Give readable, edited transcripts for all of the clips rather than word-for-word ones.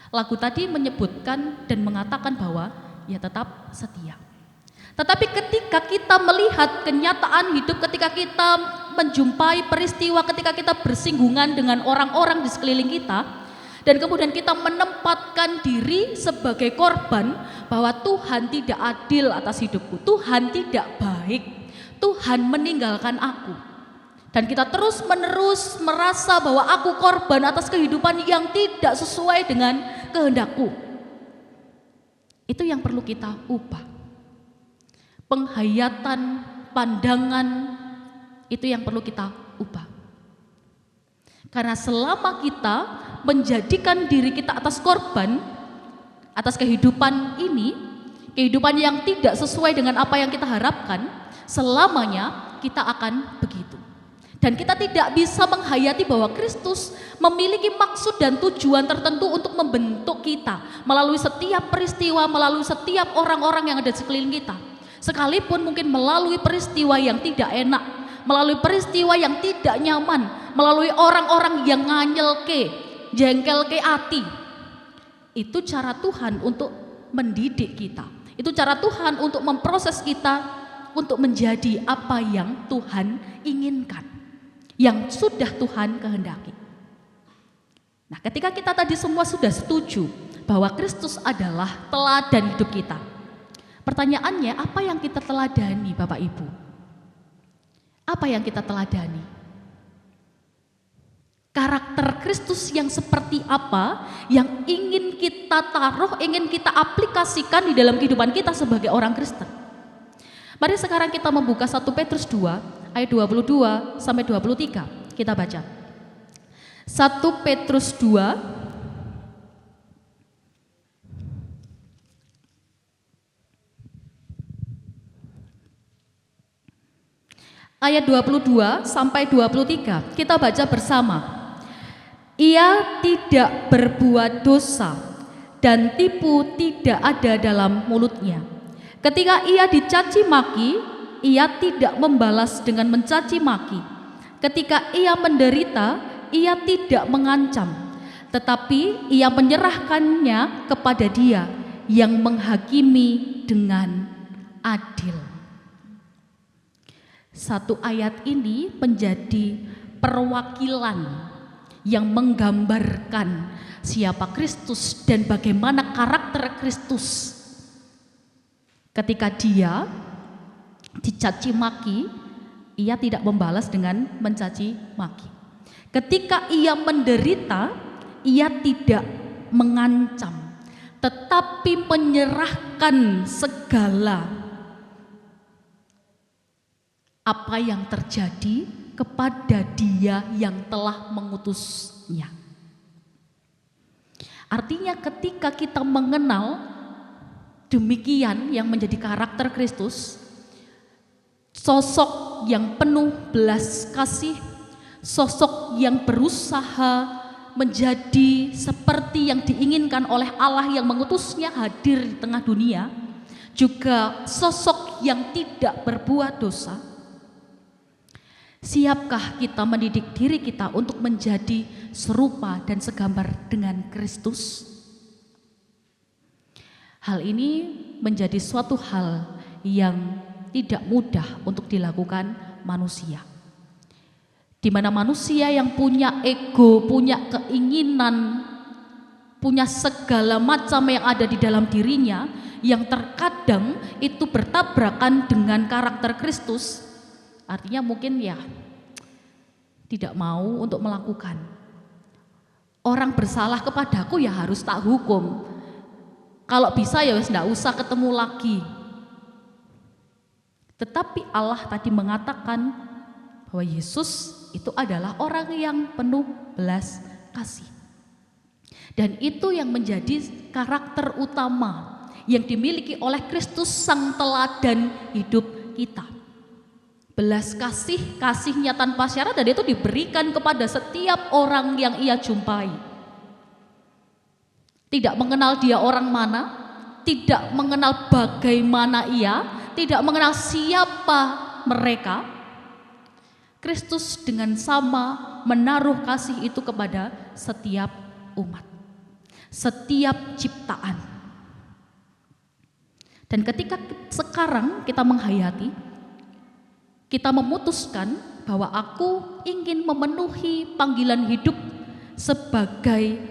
Lagu tadi menyebutkan dan mengatakan bahwa ya tetap setia. Tetapi ketika kita melihat kenyataan hidup, ketika kita menjumpai peristiwa, ketika kita bersinggungan dengan orang-orang di sekeliling kita, dan kemudian kita menempatkan diri sebagai korban bahwa Tuhan tidak adil atas hidupku, Tuhan tidak baik, Tuhan meninggalkan aku. Dan kita terus menerus merasa bahwa aku korban atas kehidupan yang tidak sesuai dengan kehendakku. Itu yang perlu kita ubah. Penghayatan, pandangan, itu yang perlu kita ubah. Karena selama kita menjadikan diri kita atas korban, atas kehidupan ini, kehidupan yang tidak sesuai dengan apa yang kita harapkan, selamanya kita akan begitu. Dan kita tidak bisa menghayati bahwa Kristus memiliki maksud dan tujuan tertentu untuk membentuk kita melalui setiap peristiwa, melalui setiap orang-orang yang ada di sekeliling kita. Sekalipun mungkin melalui peristiwa yang tidak enak, melalui peristiwa yang tidak nyaman, melalui orang-orang yang nganyelke, jengkelke hati. Itu cara Tuhan untuk mendidik kita. Itu cara Tuhan untuk memproses kita untuk menjadi apa yang Tuhan inginkan, yang sudah Tuhan kehendaki. Nah, ketika kita tadi semua sudah setuju bahwa Kristus adalah teladan hidup kita, pertanyaannya, apa yang kita teladani, Bapak Ibu? Apa yang kita teladani? Karakter Kristus yang seperti apa yang ingin kita taruh, ingin kita aplikasikan di dalam kehidupan kita sebagai orang Kristen? Mari sekarang kita membuka 1 Petrus 2 ayat 22 sampai 23. Kita baca. 1 Petrus 2 ayat 22 sampai 23. Kita baca bersama. Ia tidak berbuat dosa dan tipu tidak ada dalam mulutnya. Ketika ia dicaci maki, ia tidak membalas dengan mencaci maki. Ketika ia menderita, ia tidak mengancam, tetapi ia menyerahkannya kepada Dia yang menghakimi dengan adil. Satu ayat ini menjadi perwakilan yang menggambarkan siapa Kristus dan bagaimana karakter Kristus. Ketika Dia dicaci maki, ia tidak membalas dengan mencaci maki. Ketika ia menderita, ia tidak mengancam, tetapi menyerahkan segala apa yang terjadi kepada Dia yang telah mengutusnya. Artinya ketika kita mengenal demikian yang menjadi karakter Kristus, sosok yang penuh belas kasih, sosok yang berusaha menjadi seperti yang diinginkan oleh Allah yang mengutusnya hadir di tengah dunia, juga sosok yang tidak berbuat dosa. Siapkah kita mendidik diri kita untuk menjadi serupa dan segambar dengan Kristus? Hal ini menjadi suatu hal yang tidak mudah untuk dilakukan manusia. Di mana manusia yang punya ego, punya keinginan, punya segala macam yang ada di dalam dirinya, yang terkadang itu bertabrakan dengan karakter Kristus. Artinya mungkin ya tidak mau untuk melakukan. Orang bersalah kepadaku ya harus tak hukum. Kalau bisa ya wis ndak usah ketemu lagi. Tetapi Allah tadi mengatakan bahwa Yesus itu adalah orang yang penuh belas kasih. Dan itu yang menjadi karakter utama yang dimiliki oleh Kristus sang teladan hidup kita. Belas kasih, kasihnya tanpa syarat, dan itu diberikan kepada setiap orang yang ia jumpai. Tidak mengenal dia orang mana, tidak mengenal bagaimana ia, tidak mengenal siapa mereka. Kristus dengan sama menaruh kasih itu kepada setiap umat. setiap ciptaan. Dan ketika sekarang kita menghayati, kita memutuskan bahwa aku ingin memenuhi panggilan hidup sebagai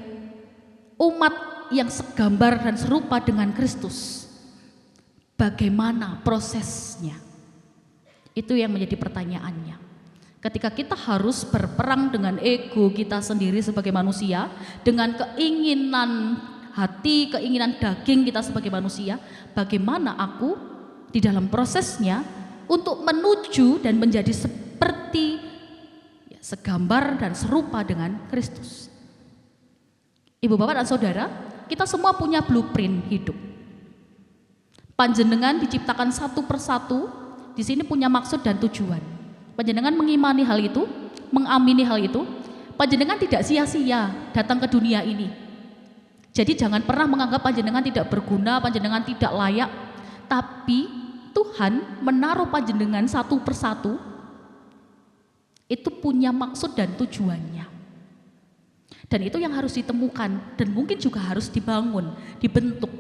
umat yang segambar dan serupa dengan Kristus. Bagaimana prosesnya? Itu yang menjadi pertanyaannya. Ketika kita harus berperang dengan ego kita sendiri sebagai manusia, dengan keinginan hati, keinginan daging kita sebagai manusia, bagaimana aku di dalam prosesnya untuk menuju dan menjadi seperti segambar dan serupa dengan Kristus. Ibu, bapak dan saudara, kita semua punya blueprint hidup. Panjenengan diciptakan satu persatu, di sini punya maksud dan tujuan. Panjenengan mengimani hal itu, mengamini hal itu. Panjenengan tidak sia-sia datang ke dunia ini. Jadi jangan pernah menganggap panjenengan tidak berguna, panjenengan tidak layak. Tapi Tuhan menaruh panjenengan satu persatu, itu punya maksud dan tujuannya. Dan itu yang harus ditemukan dan mungkin juga harus dibangun, dibentuk.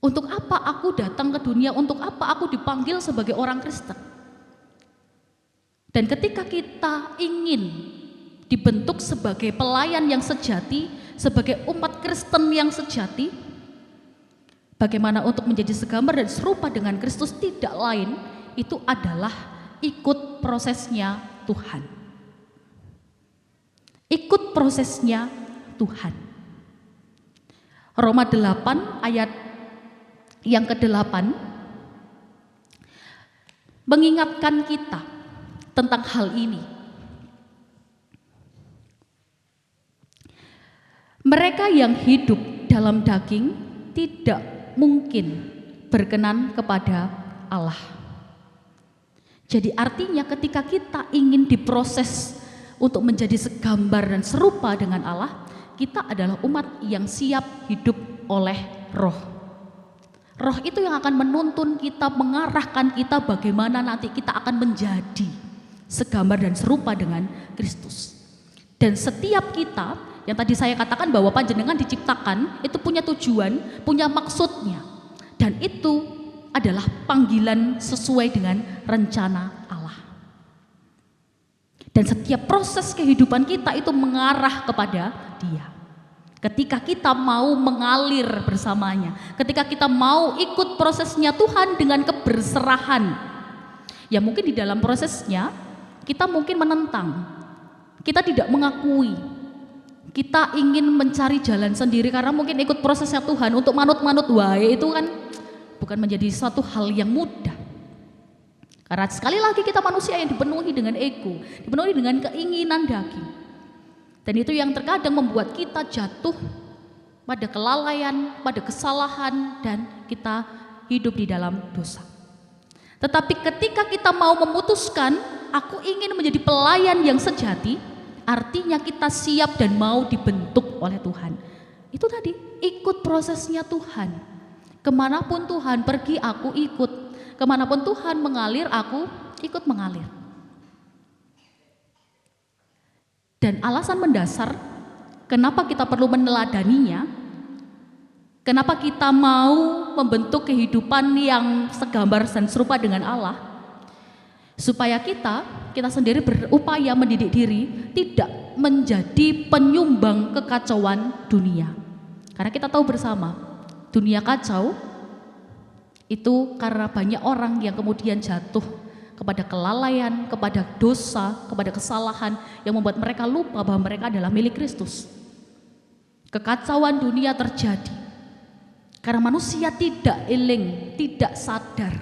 Untuk apa aku datang ke dunia? Untuk apa aku dipanggil sebagai orang Kristen? Dan ketika kita ingin dibentuk sebagai pelayan yang sejati, sebagai umat Kristen yang sejati, bagaimana untuk menjadi segambar dan serupa dengan Kristus tidak lain, itu adalah ikut prosesnya Tuhan. Ikut prosesnya Tuhan. Roma 8 ayat yang ke-8 mengingatkan kita tentang hal ini. Mereka yang hidup dalam daging tidak mungkin berkenan kepada Allah. Jadi artinya ketika kita ingin diproses untuk menjadi segambar dan serupa dengan Allah, kita adalah umat yang siap hidup oleh Roh. Roh itu yang akan menuntun kita, mengarahkan kita bagaimana nanti kita akan menjadi segambar dan serupa dengan Kristus. Dan setiap kita, yang tadi saya katakan bahwa panjenengan diciptakan, itu punya tujuan, punya maksudnya. Dan itu adalah panggilan sesuai dengan rencana Allah. Dan setiap proses kehidupan kita itu mengarah kepada Dia. Ketika kita mau mengalir bersamanya, ketika kita mau ikut prosesnya Tuhan dengan keberserahan, ya mungkin di dalam prosesnya kita mungkin menentang, kita tidak mengakui, kita ingin mencari jalan sendiri karena mungkin ikut prosesnya Tuhan untuk manut-manut wae itu kan bukan menjadi suatu hal yang mudah. Karena sekali lagi kita manusia yang dipenuhi dengan ego, dipenuhi dengan keinginan daging. Dan itu yang terkadang membuat kita jatuh pada kelalaian, pada kesalahan, dan kita hidup di dalam dosa. Tetapi ketika kita mau memutuskan, aku ingin menjadi pelayan yang sejati, artinya kita siap dan mau dibentuk oleh Tuhan. Itu tadi, ikut prosesnya Tuhan. Kemanapun Tuhan pergi, aku ikut. Kemanapun Tuhan mengalir, aku ikut mengalir. Dan alasan mendasar kenapa kita perlu meneladaninya, kenapa kita mau membentuk kehidupan yang segambar dan serupa dengan Allah, supaya kita sendiri berupaya mendidik diri tidak menjadi penyumbang kekacauan dunia. Karena kita tahu bersama, dunia kacau itu karena banyak orang yang kemudian jatuh kepada kelalaian, kepada dosa, kepada kesalahan yang membuat mereka lupa bahwa mereka adalah milik Kristus. Kekacauan dunia terjadi karena manusia tidak eling, tidak sadar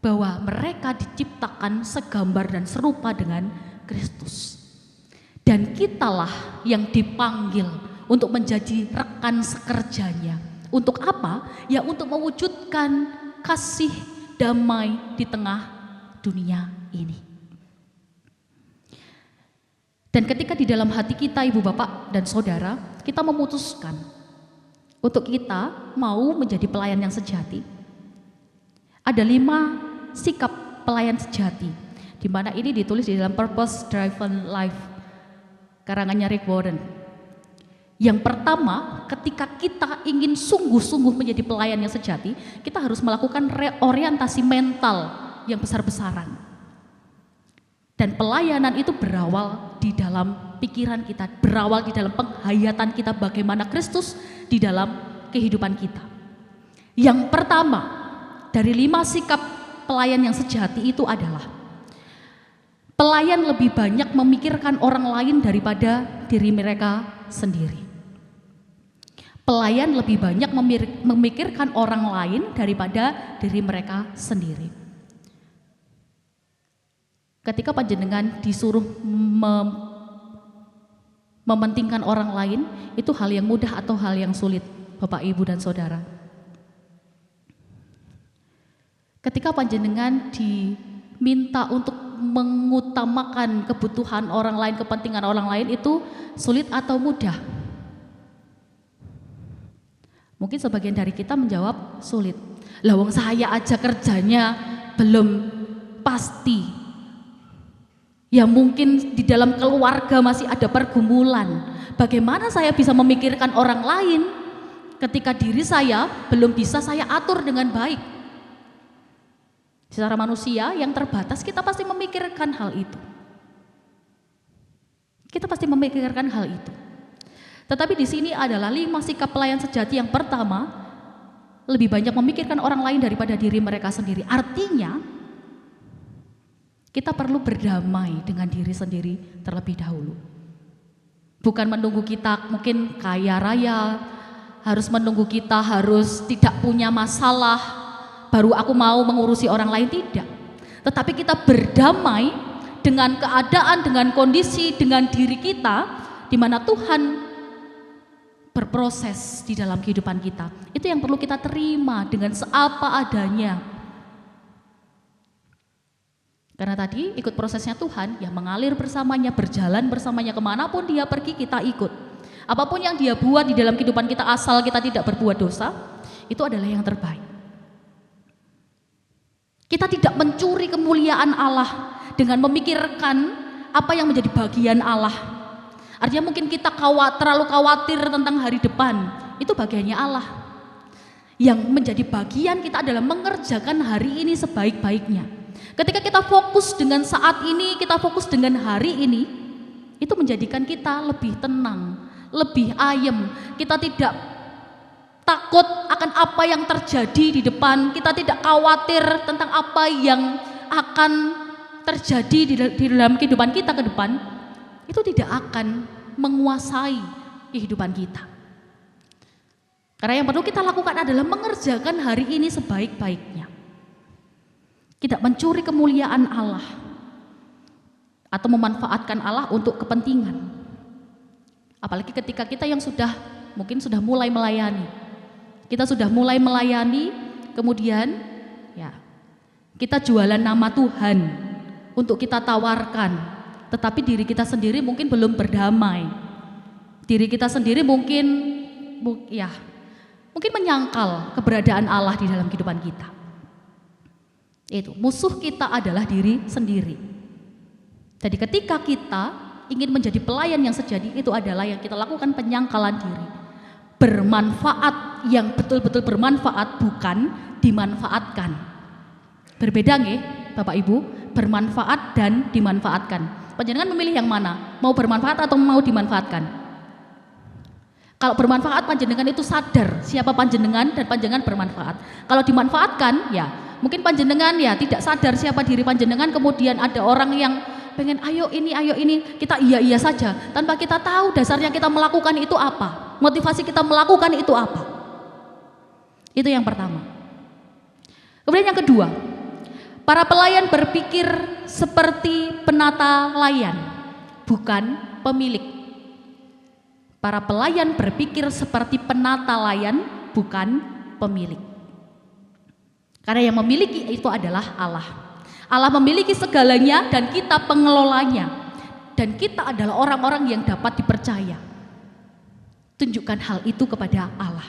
bahwa mereka diciptakan segambar dan serupa dengan Kristus. Dan kitalah yang dipanggil untuk menjadi rekan sekerjanya. Untuk apa? Ya untuk mewujudkan kasih damai di tengah dunia ini. Dan ketika di dalam hati kita, ibu bapak dan saudara, kita memutuskan untuk kita mau menjadi pelayan yang sejati, ada 5 sikap pelayan sejati, di mana ini ditulis di dalam Purpose Driven Life karangannya Rick Warren. Yang pertama, ketika kita ingin sungguh-sungguh menjadi pelayan yang sejati, kita harus melakukan reorientasi mental yang besar-besaran. Dan pelayanan itu berawal di dalam pikiran kita, berawal di dalam penghayatan kita bagaimana Kristus di dalam kehidupan kita. Yang pertama, dari 5 sikap pelayan yang sejati itu adalah pelayan lebih banyak memikirkan orang lain daripada diri mereka sendiri. Pelayan lebih banyak memikirkan orang lain daripada diri mereka sendiri. Ketika panjenengan disuruh mementingkan orang lain, itu hal yang mudah atau hal yang sulit, Bapak, Ibu, dan Saudara? Ketika panjenengan diminta untuk mengutamakan kebutuhan orang lain, kepentingan orang lain, itu sulit atau mudah? Mungkin sebagian dari kita menjawab sulit. Lah wong saya aja kerjanya belum pasti. Ya mungkin di dalam keluarga masih ada pergumulan. Bagaimana saya bisa memikirkan orang lain ketika diri saya belum bisa saya atur dengan baik? Secara manusia yang terbatas kita pasti memikirkan hal itu. Kita pasti memikirkan hal itu. Tetapi di sini adalah 5 sikap pelayan sejati. Yang pertama, lebih banyak memikirkan orang lain daripada diri mereka sendiri. Artinya, kita perlu berdamai dengan diri sendiri terlebih dahulu. Bukan menunggu kita mungkin kaya raya, harus menunggu kita harus tidak punya masalah, baru aku mau mengurusi orang lain, tidak. Tetapi kita berdamai dengan keadaan, dengan kondisi, dengan diri kita, di mana Tuhan berproses di dalam kehidupan kita. Itu yang perlu kita terima dengan seapa adanya. Karena tadi ikut prosesnya Tuhan, ya mengalir bersamanya, berjalan bersamanya, kemanapun dia pergi kita ikut. Apapun yang dia buat di dalam kehidupan kita asal kita tidak berbuat dosa, itu adalah yang terbaik. Kita tidak mencuri kemuliaan Allah dengan memikirkan apa yang menjadi bagian Allah. Artinya mungkin kita terlalu khawatir tentang hari depan, itu bagiannya Allah. Yang menjadi bagian kita adalah mengerjakan hari ini sebaik-baiknya. Ketika kita fokus dengan saat ini, kita fokus dengan hari ini, itu menjadikan kita lebih tenang, lebih ayem. Kita tidak takut akan apa yang terjadi di depan, kita tidak khawatir tentang apa yang akan terjadi di dalam kehidupan kita ke depan. Itu tidak akan menguasai kehidupan kita. Karena yang perlu kita lakukan adalah mengerjakan hari ini sebaik-baiknya. Tidak mencuri kemuliaan Allah atau memanfaatkan Allah untuk kepentingan. Apalagi ketika kita yang mungkin sudah mulai melayani. Kita sudah mulai melayani, kemudian ya kita jualan nama Tuhan untuk kita tawarkan. Tetapi diri kita sendiri mungkin belum berdamai. Diri kita sendiri mungkin menyangkal keberadaan Allah di dalam kehidupan kita. Itu musuh kita adalah diri sendiri. Jadi ketika kita ingin menjadi pelayan yang sejati, itu adalah yang kita lakukan penyangkalan diri. Bermanfaat, yang betul-betul bermanfaat, bukan dimanfaatkan. Berbeda nggih, Bapak Ibu, bermanfaat dan dimanfaatkan. Panjenengan memilih yang mana? Mau bermanfaat atau mau dimanfaatkan? Kalau bermanfaat, panjenengan itu sadar siapa panjenengan dan panjenengan bermanfaat. Kalau dimanfaatkan, ya mungkin panjenengan ya tidak sadar siapa diri panjenengan, kemudian ada orang yang pengen ayo ini, kita iya saja tanpa kita tahu dasarnya kita melakukan itu apa, motivasi kita melakukan itu apa. Itu yang pertama. Kemudian yang kedua, para pelayan berpikir seperti penata layan, bukan pemilik. Para pelayan berpikir seperti penata layan, bukan pemilik. Karena yang memiliki itu adalah Allah. Allah memiliki segalanya dan kita pengelolanya. Dan kita adalah orang-orang yang dapat dipercaya. Tunjukkan hal itu kepada Allah,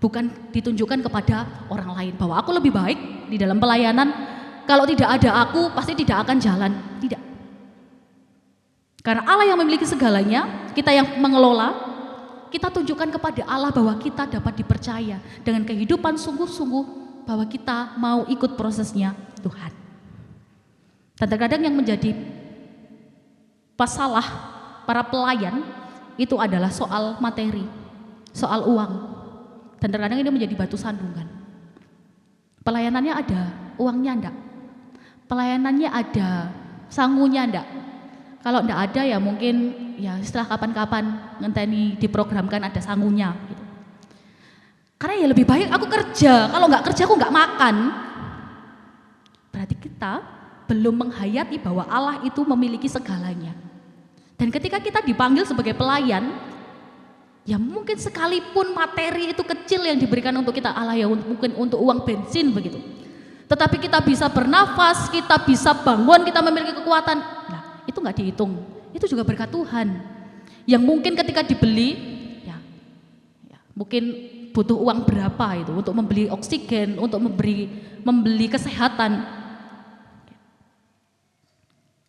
bukan ditunjukkan kepada orang lain bahwa aku lebih baik di dalam pelayanan. Kalau tidak ada aku, pasti tidak akan jalan. Tidak. Karena Allah yang memiliki segalanya, kita yang mengelola, kita tunjukkan kepada Allah bahwa kita dapat dipercaya dengan kehidupan sungguh-sungguh, bahwa kita mau ikut prosesnya Tuhan. Dan terkadang yang menjadi masalah para pelayan itu adalah soal materi, soal uang. Dan terkadang ini menjadi batu sandungan. Pelayanannya ada, uangnya enggak. Pelayanannya ada, sangunya enggak. Kalau enggak ada ya mungkin ya setelah kapan-kapan ngenteni diprogramkan ada sangunya gitu. Karena ya lebih baik aku kerja, kalau enggak kerja aku enggak makan. Berarti kita belum menghayati bahwa Allah itu memiliki segalanya. Dan ketika kita dipanggil sebagai pelayan, ya mungkin sekalipun materi itu kecil yang diberikan untuk kita, Allah ya mungkin untuk uang bensin begitu. Tetapi kita bisa bernafas, kita bisa bangun, kita memiliki kekuatan. Nah, itu nggak dihitung. Itu juga berkat Tuhan. Yang mungkin ketika dibeli, ya mungkin butuh uang berapa itu untuk membeli oksigen, untuk membeli kesehatan.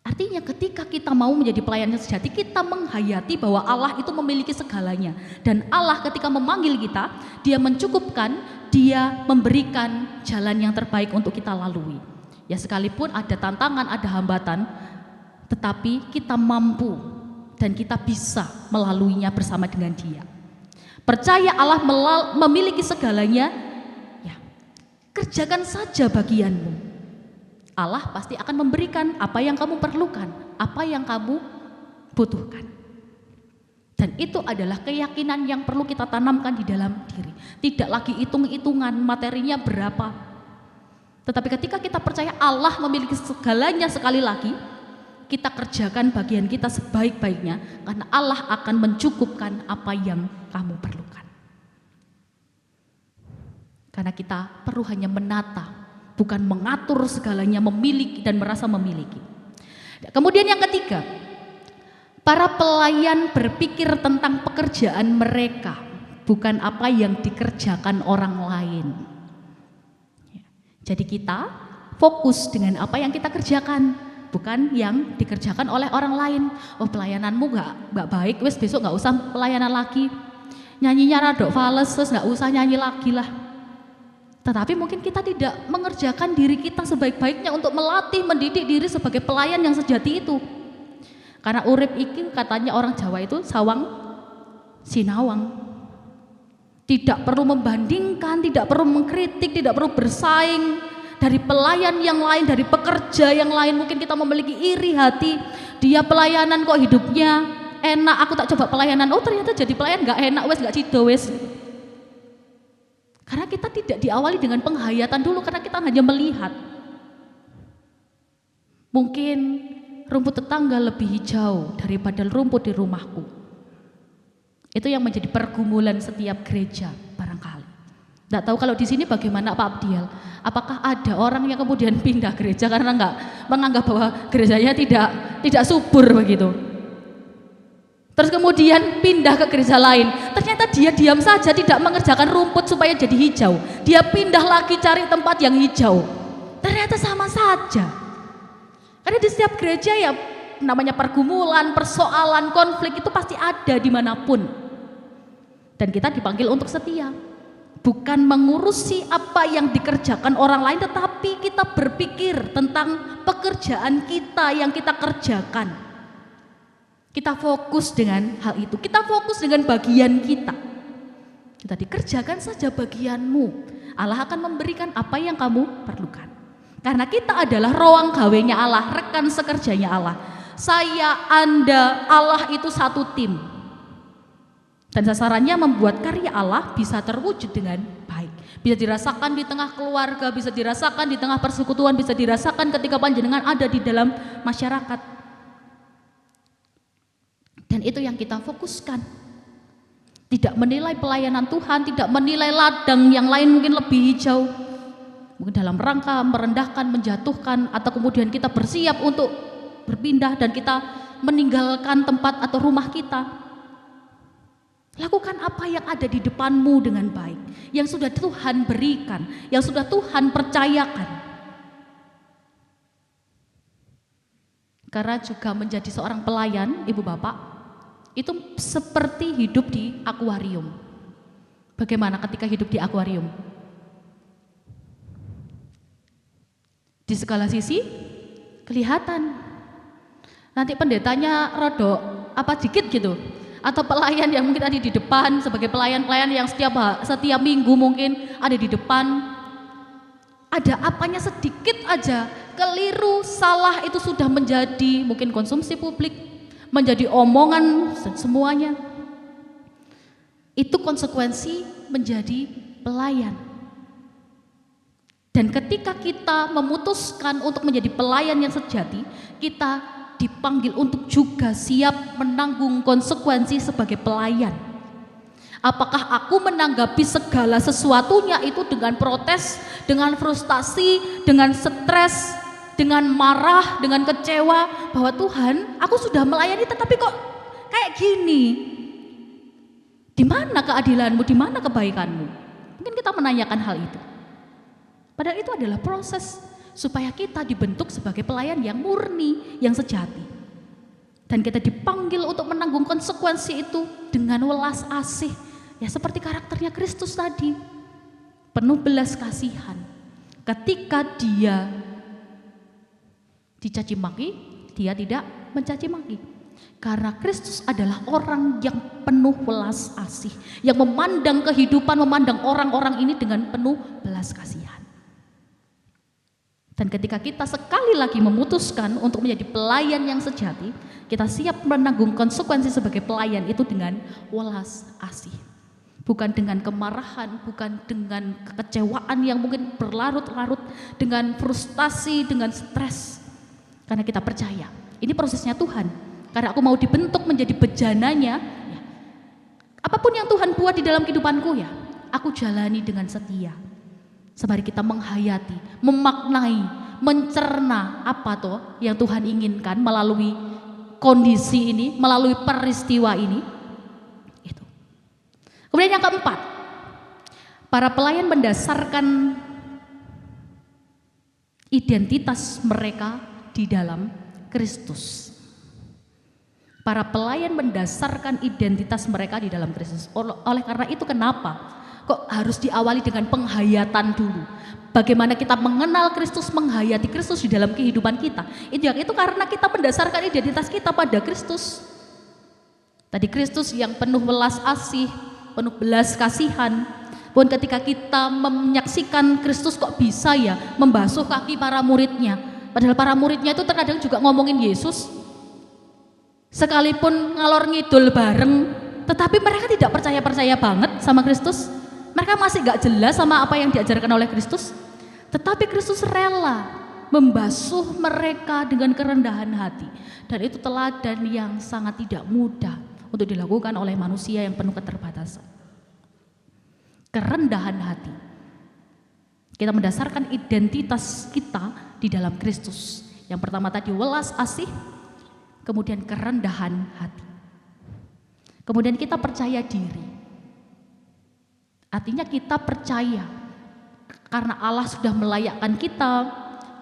Artinya ketika kita mau menjadi pelayan yang sejati, kita menghayati bahwa Allah itu memiliki segalanya. Dan Allah ketika memanggil kita, Dia mencukupkan, Dia memberikan jalan yang terbaik untuk kita lalui. Ya sekalipun ada tantangan, ada hambatan, tetapi kita mampu dan kita bisa melaluinya bersama dengan Dia. Percaya Allah memiliki segalanya, ya kerjakan saja bagianmu. Allah pasti akan memberikan apa yang kamu perlukan, apa yang kamu butuhkan. Dan itu adalah keyakinan yang perlu kita tanamkan di dalam diri. Tidak lagi hitung-hitungan materinya berapa. Tetapi ketika kita percaya Allah memiliki segalanya, sekali lagi kita kerjakan bagian kita sebaik-baiknya, karena Allah akan mencukupkan apa yang kamu perlukan. Karena kita perlu hanya menata, bukan mengatur segalanya, memiliki dan merasa memiliki. Kemudian yang ketiga, para pelayan berpikir tentang pekerjaan mereka, bukan apa yang dikerjakan orang lain. Jadi kita fokus dengan apa yang kita kerjakan, bukan yang dikerjakan oleh orang lain. Oh pelayananmu nggak baik, wes besok nggak usah pelayanan lagi. Nyanyinya rada fales, wes nggak usah nyanyi lagi lah. Tetapi mungkin kita tidak mengerjakan diri kita sebaik-baiknya untuk melatih, mendidik diri sebagai pelayan yang sejati itu. Karena urip iki katanya orang Jawa itu sawang sinawang. Tidak perlu membandingkan, tidak perlu mengkritik, tidak perlu bersaing dari pelayan yang lain, dari pekerja yang lain. Mungkin kita memiliki iri hati, dia pelayanan kok hidupnya enak, aku tak coba pelayanan, oh ternyata jadi pelayan gak enak, wes gak cido wes. Karena kita tidak diawali dengan penghayatan dulu, karena kita hanya melihat. Mungkin rumput tetangga lebih hijau daripada rumput di rumahku. Itu yang menjadi pergumulan setiap gereja barangkali. Tidak tahu kalau di sini bagaimana Pak Abdiel. Apakah ada orang yang kemudian pindah gereja karena menganggap bahwa gerejanya tidak subur begitu. Terus kemudian pindah ke gereja lain. Ternyata dia diam saja, tidak mengerjakan rumput supaya jadi hijau. Dia pindah lagi cari tempat yang hijau. Ternyata sama saja. Karena di setiap gereja ya namanya pergumulan, persoalan, konflik itu pasti ada dimanapun. Dan kita dipanggil untuk setia. Bukan mengurusi apa yang dikerjakan orang lain, tetapi kita berpikir tentang pekerjaan kita yang kita kerjakan. Kita fokus dengan hal itu, kita fokus dengan bagian kita. Kita dikerjakan saja bagianmu. Allah akan memberikan apa yang kamu perlukan. Karena kita adalah ruang gawenya Allah, rekan sekerjanya Allah. Saya, Anda, Allah itu satu tim. Dan sasarannya membuat karya Allah bisa terwujud dengan baik. Bisa dirasakan di tengah keluarga, bisa dirasakan di tengah persekutuan, bisa dirasakan ketika panjenengan ada di dalam masyarakat. Dan itu yang kita fokuskan. Tidak menilai pelayanan Tuhan, tidak menilai ladang yang lain mungkin lebih hijau. Mungkin dalam rangka merendahkan, menjatuhkan, atau kemudian kita bersiap untuk berpindah dan kita meninggalkan tempat atau rumah kita. Lakukan apa yang ada di depanmu dengan baik, yang sudah Tuhan berikan, yang sudah Tuhan percayakan. Karena juga menjadi seorang pelayan, Ibu Bapak, itu seperti hidup di akuarium. Bagaimana ketika hidup di akuarium? Di segala sisi kelihatan. Nanti pendetanya rodok apa dikit gitu, atau pelayan yang mungkin ada di depan sebagai pelayan-pelayan yang setiap minggu mungkin ada di depan, ada apanya sedikit aja keliru, salah, itu sudah menjadi mungkin konsumsi publik, menjadi omongan semuanya. Itu konsekuensi menjadi pelayan. Dan ketika kita memutuskan untuk menjadi pelayan yang sejati, kita dipanggil untuk juga siap menanggung konsekuensi sebagai pelayan. Apakah aku menanggapi segala sesuatunya itu dengan protes, dengan frustasi, dengan stres, dengan marah, dengan kecewa, bahwa Tuhan, aku sudah melayani tetapi kok kayak gini. Di mana keadilanmu, di mana kebaikanmu? Mungkin kita menanyakan hal itu. Padahal itu adalah proses supaya kita dibentuk sebagai pelayan yang murni, yang sejati. Dan kita dipanggil untuk menanggung konsekuensi itu dengan welas asih. Ya seperti karakternya Kristus tadi, penuh belas kasihan. Ketika dia dicaci maki, dia tidak mencaci maki. Karena Kristus adalah orang yang penuh welas asih, yang memandang kehidupan, memandang orang-orang ini dengan penuh belas kasihan. Dan ketika kita sekali lagi memutuskan untuk menjadi pelayan yang sejati, kita siap menanggung konsekuensi sebagai pelayan itu dengan welas asih. Bukan dengan kemarahan, bukan dengan kekecewaan yang mungkin berlarut-larut, dengan frustasi, dengan stres. Karena kita percaya, ini prosesnya Tuhan. Karena aku mau dibentuk menjadi bejananya, ya, apapun yang Tuhan buat di dalam kehidupanku ya, aku jalani dengan setia. Sembari kita menghayati, memaknai, mencerna apa toh yang Tuhan inginkan melalui kondisi ini, melalui peristiwa ini. Itu. Kemudian yang keempat, para pelayan mendasarkan identitas mereka di dalam Kristus. Para pelayan mendasarkan identitas mereka di dalam Kristus. Oleh karena itu kenapa kok harus diawali dengan penghayatan dulu? Bagaimana kita mengenal Kristus, menghayati Kristus di dalam kehidupan kita. Itu karena kita mendasarkan identitas kita pada Kristus. Tadi Kristus yang penuh welas asih, penuh belas kasihan. Pun ketika kita menyaksikan Kristus kok bisa ya membasuh kaki para muridnya. Padahal para muridnya itu terkadang juga ngomongin Yesus. Sekalipun ngalor ngidul bareng, tetapi mereka tidak percaya banget sama Kristus. Mereka masih gak jelas sama apa yang diajarkan oleh Kristus. Tetapi Kristus rela membasuh mereka dengan kerendahan hati. Dan itu teladan yang sangat tidak mudah untuk dilakukan oleh manusia yang penuh keterbatasan. Kerendahan hati. Kita mendasarkan identitas kita di dalam Kristus. Yang pertama tadi welas asih, kemudian kerendahan hati. Kemudian kita percaya diri. Artinya kita percaya karena Allah sudah melayakkan kita,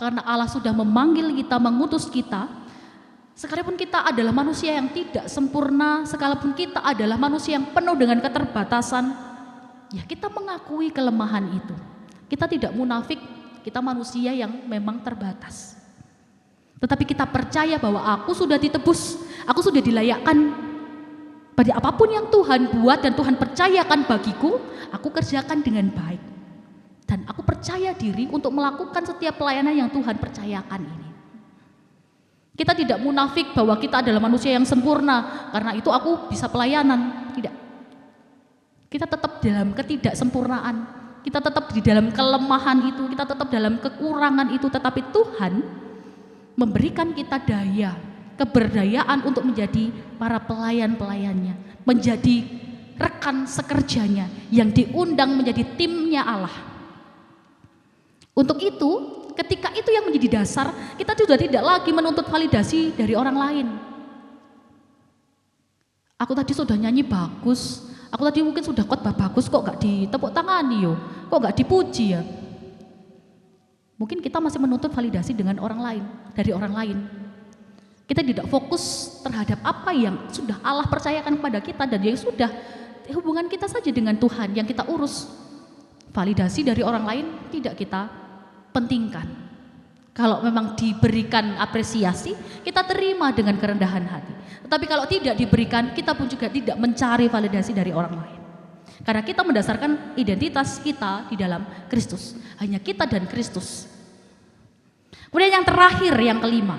karena Allah sudah memanggil kita, mengutus kita. Sekalipun kita adalah manusia yang tidak sempurna, sekalipun kita adalah manusia yang penuh dengan keterbatasan, ya kita mengakui kelemahan itu. Kita tidak munafik, kita manusia yang memang terbatas. Tetapi kita percaya bahwa aku sudah ditebus, aku sudah dilayakkan. Pada apapun yang Tuhan buat dan Tuhan percayakan bagiku, aku kerjakan dengan baik. Dan aku percaya diri untuk melakukan setiap pelayanan yang Tuhan percayakan ini. Kita tidak munafik bahwa kita adalah manusia yang sempurna, karena itu aku bisa pelayanan. Tidak. Kita tetap dalam ketidaksempurnaan, kita tetap di dalam kelemahan itu, kita tetap dalam kekurangan itu, tetapi Tuhan memberikan kita daya, keberdayaan untuk menjadi para pelayan-pelayannya, menjadi rekan sekerjanya yang diundang menjadi timnya Allah. Untuk itu, ketika itu yang menjadi dasar, kita sudah tidak lagi menuntut validasi dari orang lain. Aku tadi sudah nyanyi bagus, aku tadi mungkin sudah khotbah bagus, kok gak ditepuk tangani yo, kok gak dipuji ya. Mungkin kita masih menuntut validasi dengan orang lain, dari orang lain. Kita tidak fokus terhadap apa yang sudah Allah percayakan kepada kita dan yang sudah hubungan kita saja dengan Tuhan yang kita urus. Validasi dari orang lain tidak kita pentingkan. Kalau memang diberikan apresiasi, kita terima dengan kerendahan hati. Tetapi kalau tidak diberikan, kita pun juga tidak mencari validasi dari orang lain. Karena kita mendasarkan identitas kita di dalam Kristus. Hanya kita dan Kristus. Kemudian yang terakhir, yang kelima.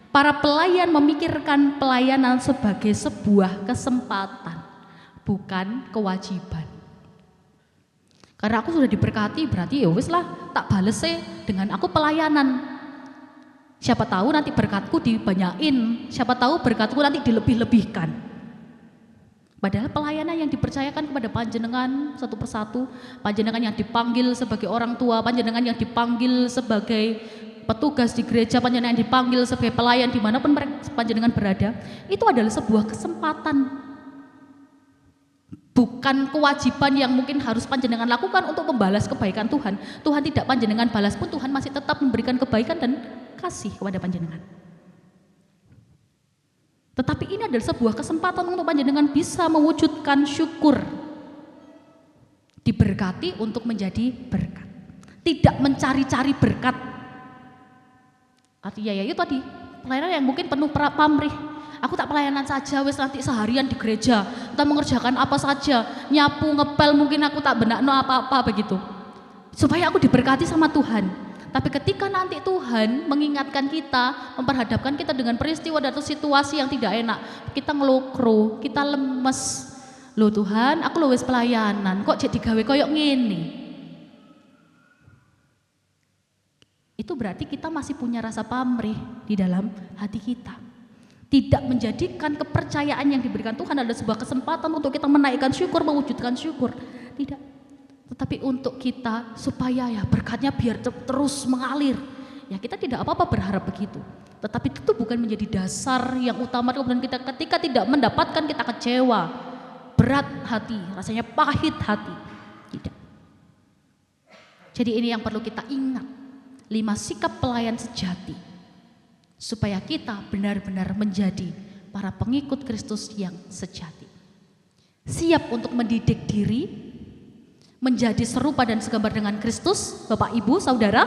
Para pelayan memikirkan pelayanan sebagai sebuah kesempatan, bukan kewajiban. Karena aku sudah diberkati, berarti ya wis lah, tak bales dengan aku pelayanan. Siapa tahu nanti berkatku dibanyain, siapa tahu berkatku nanti dilebih-lebihkan. Padahal pelayanan yang dipercayakan kepada panjenengan satu persatu, panjenengan yang dipanggil sebagai orang tua, panjenengan yang dipanggil sebagai petugas di gereja, panjenengan yang dipanggil sebagai pelayan dimanapun panjenengan berada, itu adalah sebuah kesempatan. Bukan kewajiban yang mungkin harus panjenengan lakukan untuk membalas kebaikan Tuhan. Tuhan tidak panjenengan balas pun Tuhan masih tetap memberikan kebaikan dan kasih kepada panjenengan. Tetapi ini adalah sebuah kesempatan untuk panjenengan bisa mewujudkan syukur. Diberkati untuk menjadi berkat. Tidak mencari-cari berkat. Artinya ya itu tadi, pelayanan yang mungkin penuh pamrih. Aku tak pelayanan saja, wes nanti seharian di gereja, tak mengerjakan apa saja, nyapu, ngepel, mungkin aku tak benakno apa-apa begitu. Supaya aku diberkati sama Tuhan. Tapi ketika nanti Tuhan mengingatkan kita, memperhadapkan kita dengan peristiwa atau situasi yang tidak enak, kita ngelokro, kita lemes. Loh Tuhan, aku lo wes pelayanan, kok jadi gawe koyok ngene? Itu berarti kita masih punya rasa pamrih di dalam hati kita. Tidak menjadikan kepercayaan yang diberikan Tuhan adalah sebuah kesempatan untuk kita menaikkan syukur, mewujudkan syukur. Tidak. Tetapi untuk kita supaya ya berkatnya biar terus mengalir. Ya kita tidak apa-apa berharap begitu. Tetapi itu bukan menjadi dasar yang utama. Kemudian kita ketika tidak mendapatkan kita kecewa, berat hati, rasanya pahit hati. Tidak. Jadi ini yang perlu kita ingat. 5 sikap pelayan sejati. Supaya kita benar-benar menjadi para pengikut Kristus yang sejati. Siap untuk mendidik diri, menjadi serupa dan segambar dengan Kristus, Bapak Ibu, Saudara.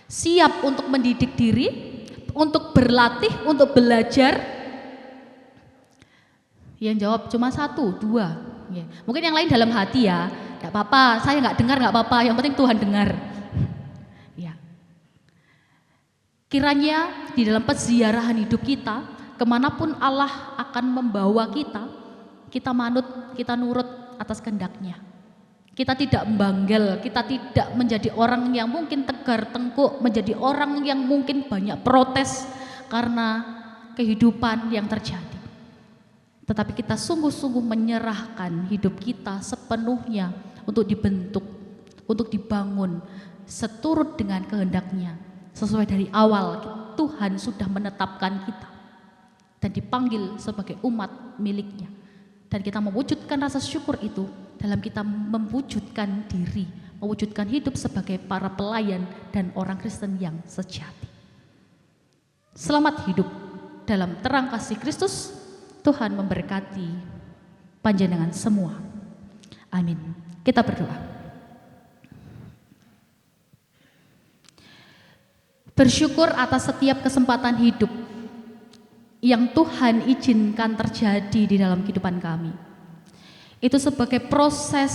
Siap untuk mendidik diri, untuk berlatih, untuk belajar. Yang jawab cuma 1, 2. Ya. Mungkin yang lain dalam hati ya, gak apa-apa, saya gak dengar gak apa-apa, yang penting Tuhan dengar. Kiranya di dalam peziarahan hidup kita, kemanapun Allah akan membawa kita, kita manut, kita nurut atas kehendaknya. Kita tidak membanggel, kita tidak menjadi orang yang mungkin tegar tengkuk, menjadi orang yang mungkin banyak protes karena kehidupan yang terjadi. Tetapi kita sungguh-sungguh menyerahkan hidup kita sepenuhnya untuk dibentuk, untuk dibangun seturut dengan kehendaknya. Sesuai dari awal Tuhan sudah menetapkan kita dan dipanggil sebagai umat miliknya. Dan kita mewujudkan rasa syukur itu dalam kita mewujudkan diri, mewujudkan hidup sebagai para pelayan dan orang Kristen yang sejati. Selamat hidup dalam terang kasih Kristus. Tuhan memberkati panjenengan semua. Amin. Kita berdoa. Bersyukur atas setiap kesempatan hidup yang Tuhan izinkan terjadi di dalam kehidupan kami. Itu sebagai proses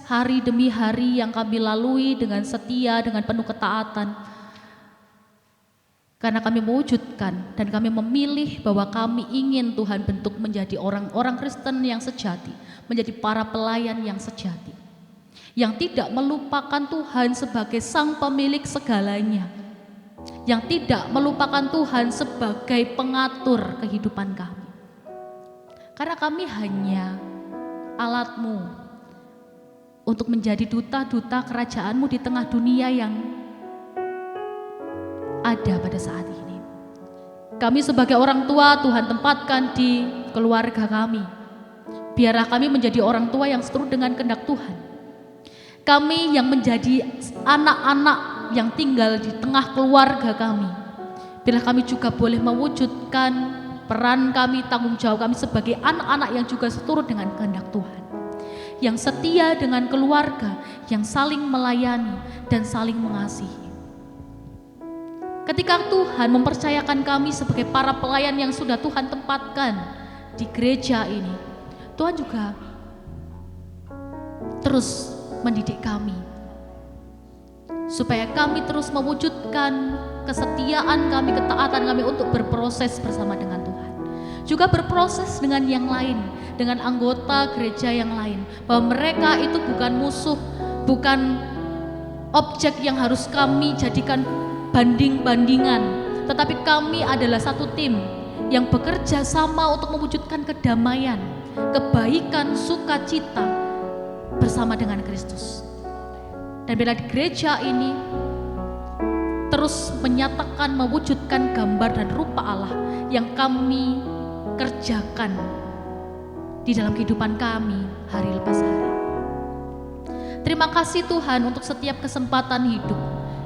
hari demi hari yang kami lalui dengan setia, dengan penuh ketaatan. Karena kami mewujudkan dan kami memilih bahwa kami ingin Tuhan bentuk menjadi orang-orang Kristen yang sejati, menjadi para pelayan yang sejati. Yang tidak melupakan Tuhan sebagai sang pemilik segalanya. Yang tidak melupakan Tuhan sebagai pengatur kehidupan kami. Karena kami hanya alat-Mu untuk menjadi duta-duta kerajaan-Mu di tengah dunia yang ada pada saat ini. Kami sebagai orang tua Tuhan tempatkan di keluarga kami. Biarlah kami menjadi orang tua yang seturut dengan kehendak Tuhan. Kami yang menjadi anak-anak yang tinggal di tengah keluarga kami, Biarlah kami juga boleh mewujudkan peran kami, tanggung jawab kami sebagai anak-anak yang juga seturut dengan kehendak Tuhan, yang setia dengan keluarga, yang saling melayani dan saling mengasihi. Ketika Tuhan mempercayakan kami sebagai para pelayan yang sudah Tuhan tempatkan di gereja ini, Tuhan juga terus mendidik kami supaya kami terus mewujudkan kesetiaan kami, ketaatan kami untuk berproses bersama dengan Tuhan, juga berproses dengan yang lain, dengan anggota gereja yang lain, bahwa mereka itu bukan musuh, bukan objek yang harus kami jadikan banding-bandingan, tetapi kami adalah satu tim yang bekerja sama untuk mewujudkan kedamaian, kebaikan, sukacita bersama dengan Kristus. Dan bila di gereja ini terus menyatakan, mewujudkan gambar dan rupa Allah yang kami kerjakan di dalam kehidupan kami hari lepas hari. Terima kasih Tuhan untuk setiap kesempatan hidup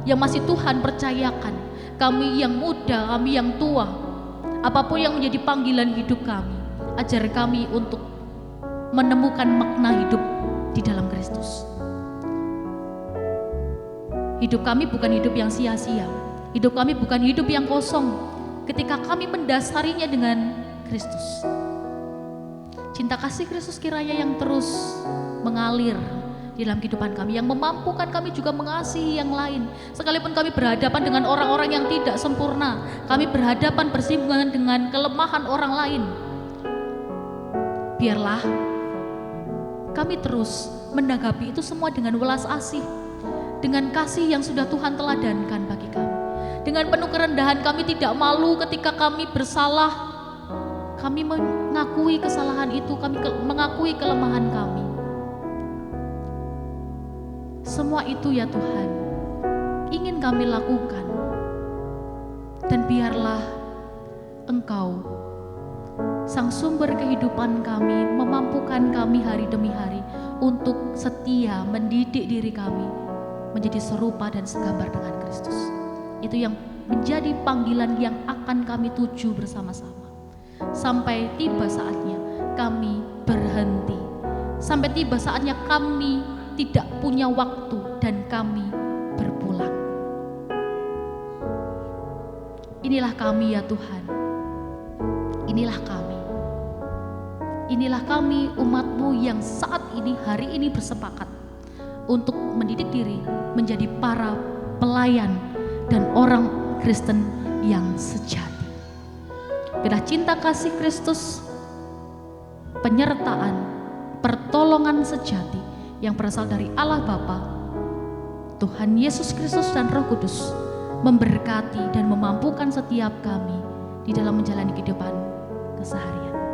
yang masih Tuhan percayakan. Kami yang muda, kami yang tua, apapun yang menjadi panggilan hidup kami, ajar kami untuk menemukan makna hidup di dalam Kristus. Hidup kami bukan hidup yang sia-sia. Hidup kami bukan hidup yang kosong ketika kami mendasarinya dengan Kristus. Cinta kasih Kristus kiranya yang terus mengalir di dalam kehidupan kami, yang memampukan kami juga mengasihi yang lain. Sekalipun kami berhadapan dengan orang-orang yang tidak sempurna, kami berhadapan bersinggungan dengan kelemahan orang lain, biarlah kami terus menanggapi itu semua dengan welas asih, dengan kasih yang sudah Tuhan teladankan bagi kami. Dengan penuh kerendahan kami tidak malu ketika kami bersalah. Kami mengakui kesalahan itu, kami mengakui kelemahan kami. Semua itu ya Tuhan, ingin kami lakukan. Dan biarlah Engkau, Sang sumber kehidupan kami, memampukan kami hari demi hari untuk setia mendidik diri kami menjadi serupa dan segambar dengan Kristus. Itu yang menjadi panggilan yang akan kami tuju bersama-sama. Sampai tiba saatnya kami berhenti. Sampai tiba saatnya kami tidak punya waktu dan kami berpulang. Inilah kami ya Tuhan. Inilah kami. Inilah kami umat-Mu yang saat ini, hari ini bersepakat untuk mendidik diri menjadi para pelayan dan orang Kristen yang sejati. Bila cinta kasih Kristus, penyertaan, pertolongan sejati yang berasal dari Allah Bapa, Tuhan Yesus Kristus dan Roh Kudus memberkati dan memampukan setiap kami di dalam menjalani kehidupan keseharian.